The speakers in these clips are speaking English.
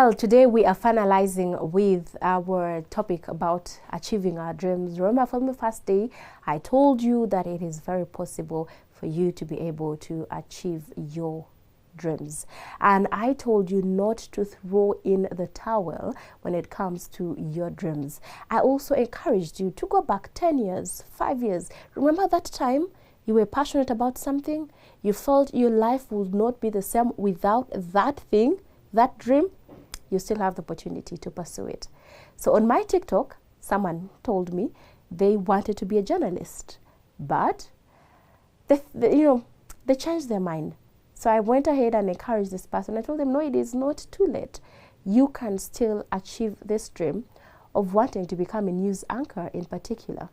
Well, today we are finalizing with our topic about achieving our dreams. Remember, from the first day, I told you that it is very possible for you to be able to achieve your dreams. And I told you not to throw in the towel when it comes to your dreams. I also encouraged you to go back 10 years, 5 years. Remember that time you were passionate about something? You felt your life would not be the same without that thing, that dream? You still have the opportunity to pursue it. So on my TikTok, someone told me they wanted to be a journalist, but they changed their mind. So I went ahead and encouraged this person. I told them, no, it is not too late. You can still achieve this dream of wanting to become a news anchor in particular.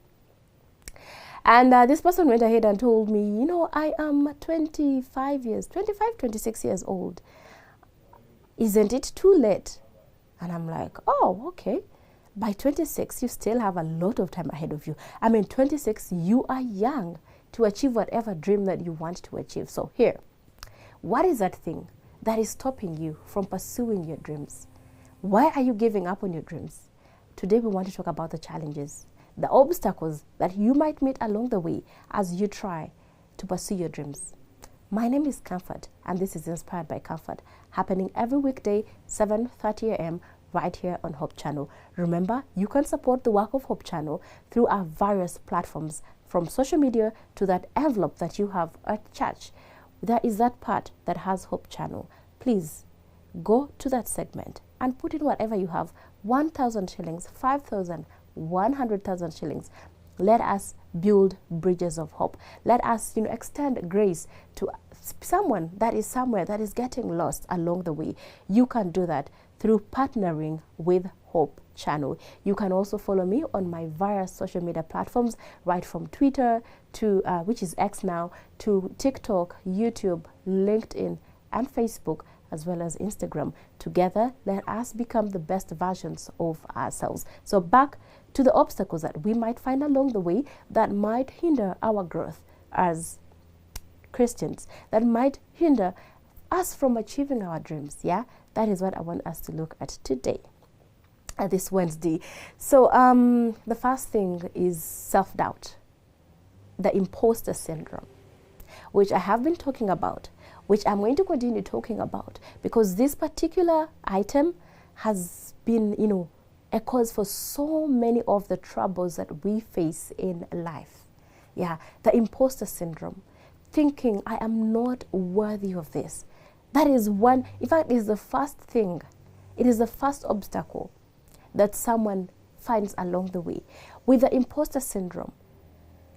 And this person went ahead and told me, I am 25, 26 years old. Isn't it too late? And I'm like, oh, okay. By 26, you still have a lot of time ahead of you. 26, you are young to achieve whatever dream that you want to achieve. So here, what is that thing that is stopping you from pursuing your dreams? Why are you giving up on your dreams? Today, we want to talk about the challenges, the obstacles that you might meet along the way as you try to pursue your dreams. My name is Comfort, and this is Inspired by Comfort, happening every weekday, 7:30 a.m., right here on Hope Channel. Remember, you can support the work of Hope Channel through our various platforms, from social media to that envelope that you have at church. There is that part that has Hope Channel. Please go to that segment and put in whatever you have, 1,000 shillings, 5,000, 100,000 shillings. Let us build bridges of hope. Let us, extend grace to someone that is somewhere that is getting lost along the way. You can do that through partnering with Hope Channel. You can also follow me on my various social media platforms, right from Twitter to, which is X now, to TikTok, YouTube, LinkedIn, and Facebook, as well as Instagram. Together, let us become the best versions of ourselves. So back to the obstacles that we might find along the way that might hinder our growth as Christians, that might hinder us from achieving our dreams. Yeah, that is what I want us to look at today, this Wednesday. So the first thing is self-doubt, the imposter syndrome, which I have been talking about, which I'm going to continue talking about, because this particular item has been, a cause for so many of the troubles that we face in life. Yeah, the imposter syndrome, thinking I am not worthy of this. That is one, in fact, is the first thing. It is the first obstacle that someone finds along the way. With the imposter syndrome,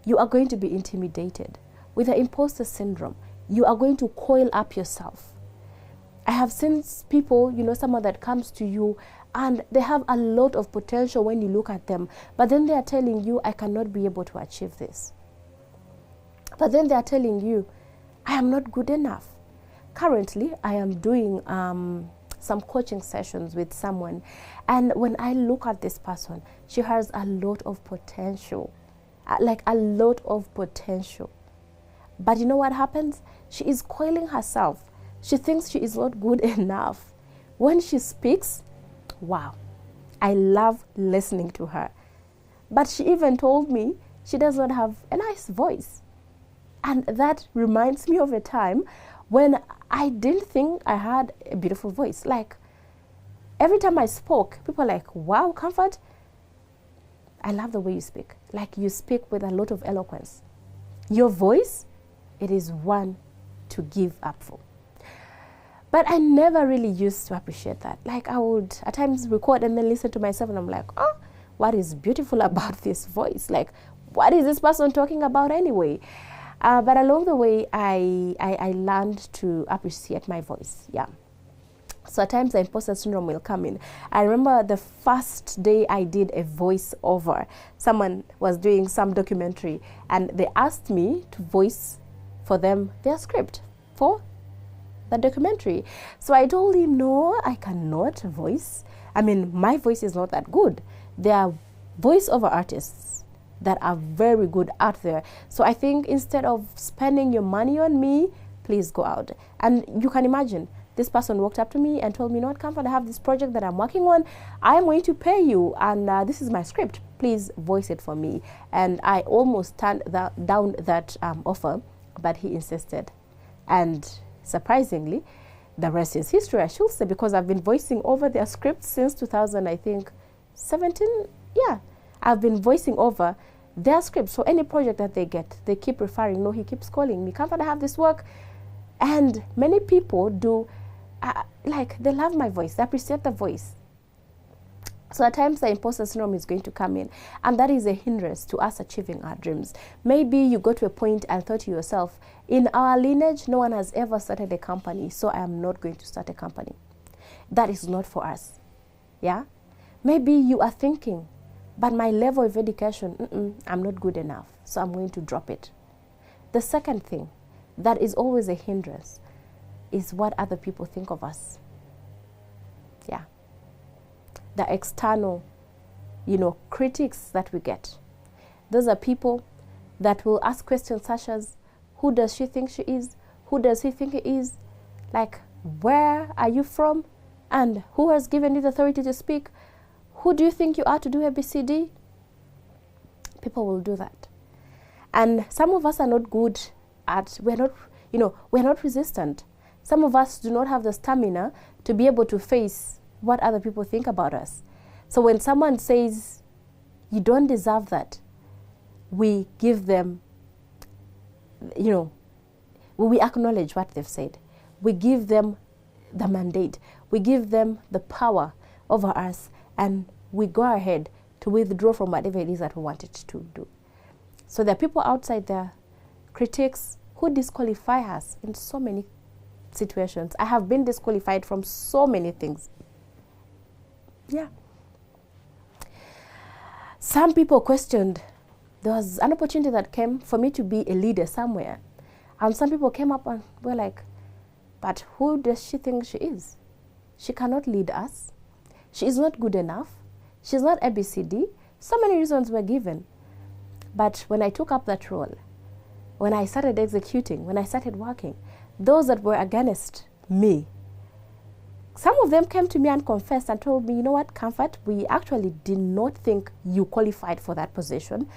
you are going to be intimidated. With the imposter syndrome, you are going to coil up yourself. I have seen people, someone that comes to you and they have a lot of potential when you look at them, but then they are telling you, I cannot be able to achieve this. But then they are telling you, I am not good enough. Currently, I am doing some coaching sessions with someone, and when I look at this person, she has a lot of potential, like a lot of potential. But you know what happens? She is coiling herself. She thinks she is not good enough. When she speaks, wow, I love listening to her. But she even told me she does not have a nice voice. And that reminds me of a time when I didn't think I had a beautiful voice. Like, every time I spoke, people were like, wow, Comfort, I love the way you speak. Like, you speak with a lot of eloquence. Your voice, it is one to give up for. But I never really used to appreciate that. Like, I would at times record and then listen to myself, and I'm like, oh, what is beautiful about this voice? Like, what is this person talking about anyway? But along the way, I learned to appreciate my voice. Yeah. So at times the imposter syndrome will come in. I remember the first day I did a voiceover. Someone was doing some documentary, and they asked me to voice for them their script for the documentary. So I told him, no, I cannot voice. My voice is not that good. There are voiceover artists that are very good out there. So I think instead of spending your money on me, please go out. And you can imagine, this person walked up to me and told me, you know what, Comfort, I have this project that I'm working on. I am going to pay you, and this is my script. Please voice it for me. And I almost turned down that offer, but he insisted. And surprisingly, the rest is history, I should say, because I've been voicing over their scripts since 2017. Yeah, I've been voicing over their scripts. So any project that they get, they keep referring. No, he keeps calling me, Comfort, I have this work. And many people do, like, they love my voice. They appreciate the voice. So at times the imposter syndrome is going to come in, and that is a hindrance to us achieving our dreams. Maybe you got to a point and thought to yourself, in our lineage, no one has ever started a company, so I am not going to start a company. That is not for us. Yeah? Maybe you are thinking, but my level of education, I'm not good enough, so I'm going to drop it. The second thing that is always a hindrance is what other people think of us. Yeah. The external, critics that we get. Those are people that will ask questions such as, who does she think she is? Who does he think he is? Like, where are you from? And who has given you the authority to speak? Who do you think you are to do ABCD? People will do that. And some of us are not good at, we're not resistant. Some of us do not have the stamina to be able to face what other people think about us. So when someone says, you don't deserve that, we give them, we acknowledge what they've said. We give them the mandate. We give them the power over us, and we go ahead to withdraw from whatever it is that we wanted to do. So there are people outside there, critics, who disqualify us in so many situations. I have been disqualified from so many things. Yeah. Some people questioned, there was an opportunity that came for me to be a leader somewhere. And some people came up and were like, but who does she think she is? She cannot lead us. She is not good enough. She's not ABCD. So many reasons were given. But when I took up that role, when I started executing, when I started working, those that were against me, some of them came to me and confessed and told me, you know what, Comfort, we actually did not think you qualified for that position.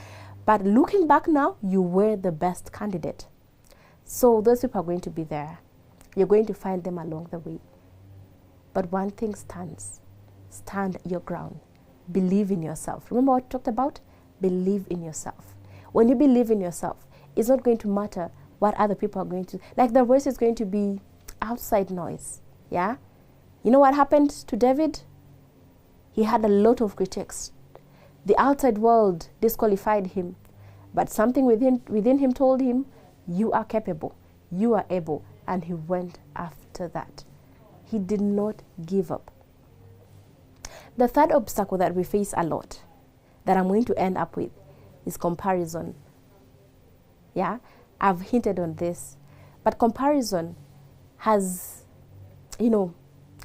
But looking back now, you were the best candidate. So those people are going to be there. You're going to find them along the way. But one thing stands. Stand your ground. Believe in yourself. Remember what I talked about? Believe in yourself. When you believe in yourself, it's not going to matter what other people are going to... Like, the voice is going to be outside noise. Yeah? You know what happened to David? He had a lot of critics. The outside world disqualified him. But something within him told him, you are capable. You are able. And he went after that. He did not give up. The third obstacle that we face a lot, that I'm going to end up with, is comparison. Yeah? I've hinted on this. But comparison has,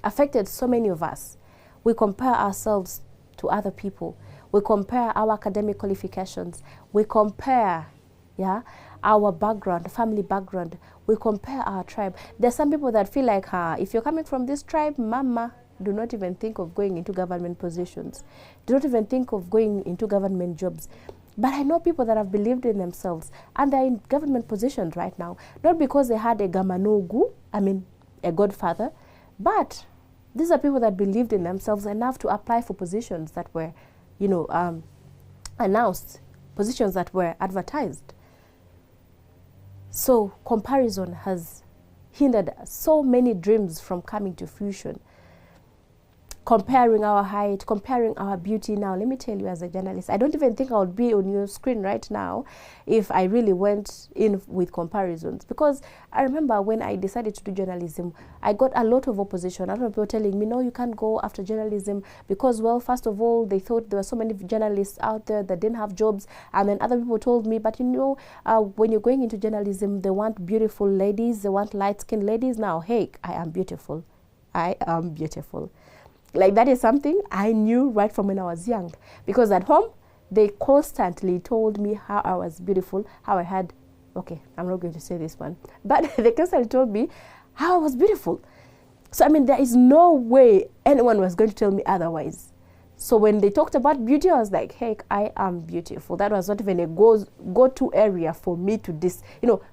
affected so many of us. We compare ourselves to other people. We compare our academic qualifications. We compare, our background, family background. We compare our tribe. There's some people that feel like, if you're coming from this tribe, mama, do not even think of going into government positions. Do not even think of going into government jobs. But I know people that have believed in themselves, and they're in government positions right now. Not because they had a gamanogu, a godfather, but these are people that believed in themselves enough to apply for positions that were, announced, positions that were advertised. So comparison has hindered so many dreams from coming to fruition. Comparing our height, comparing our beauty. Now, let me tell you, as a journalist, I don't even think I would be on your screen right now if I really went in with comparisons. Because I remember when I decided to do journalism, I got a lot of opposition. A lot of people telling me, no, you can't go after journalism because, well, first of all, they thought there were so many journalists out there that didn't have jobs. And then other people told me, but when you're going into journalism, they want beautiful ladies, they want light-skinned ladies. Now, hey, I am beautiful. I am beautiful. Like, that is something I knew right from when I was young. Because at home, they constantly told me how I was beautiful, how I had... Okay, I'm not going to say this one. But they constantly told me how I was beautiful. So, I mean, there is no way anyone was going to tell me otherwise. So when they talked about beauty, I was like, heck, I am beautiful. That was not even a go-to area for me to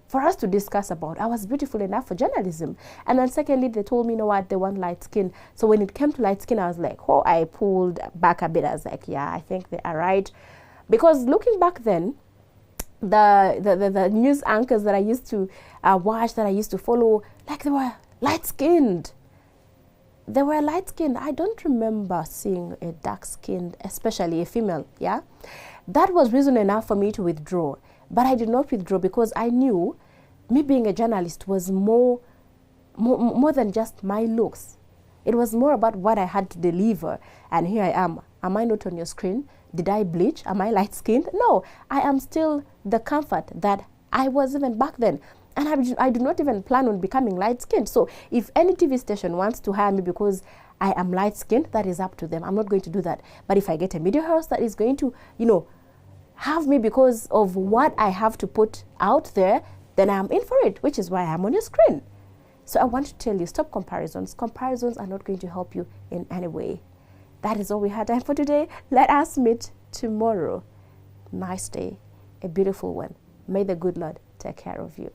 for us to discuss about. I was beautiful enough for journalism. And then secondly, they told me, you know what, they want light skin. So when it came to light skin, I was like, oh, I pulled back a bit. I was like, yeah, I think they are right. Because looking back then, the news anchors that I used to watch, that I used to follow, like, they were light-skinned. They were light-skinned. I don't remember seeing a dark-skinned, especially a female, yeah? That was reason enough for me to withdraw. But I did not withdraw because I knew me being a journalist was more than just my looks. It was more about what I had to deliver. And here I am. Am I not on your screen? Did I bleach? Am I light-skinned? No, I am still the comfort that I was even back then. And I do not even plan on becoming light-skinned. So if any TV station wants to hire me because I am light-skinned, that is up to them. I'm not going to do that. But if I get a media house that is going to, have me because of what I have to put out there, then I'm in for it, which is why I'm on your screen. So I want to tell you, stop comparisons. Comparisons are not going to help you in any way. That is all we had time for today. Let us meet tomorrow. Nice day, a beautiful one. May the good Lord take care of you.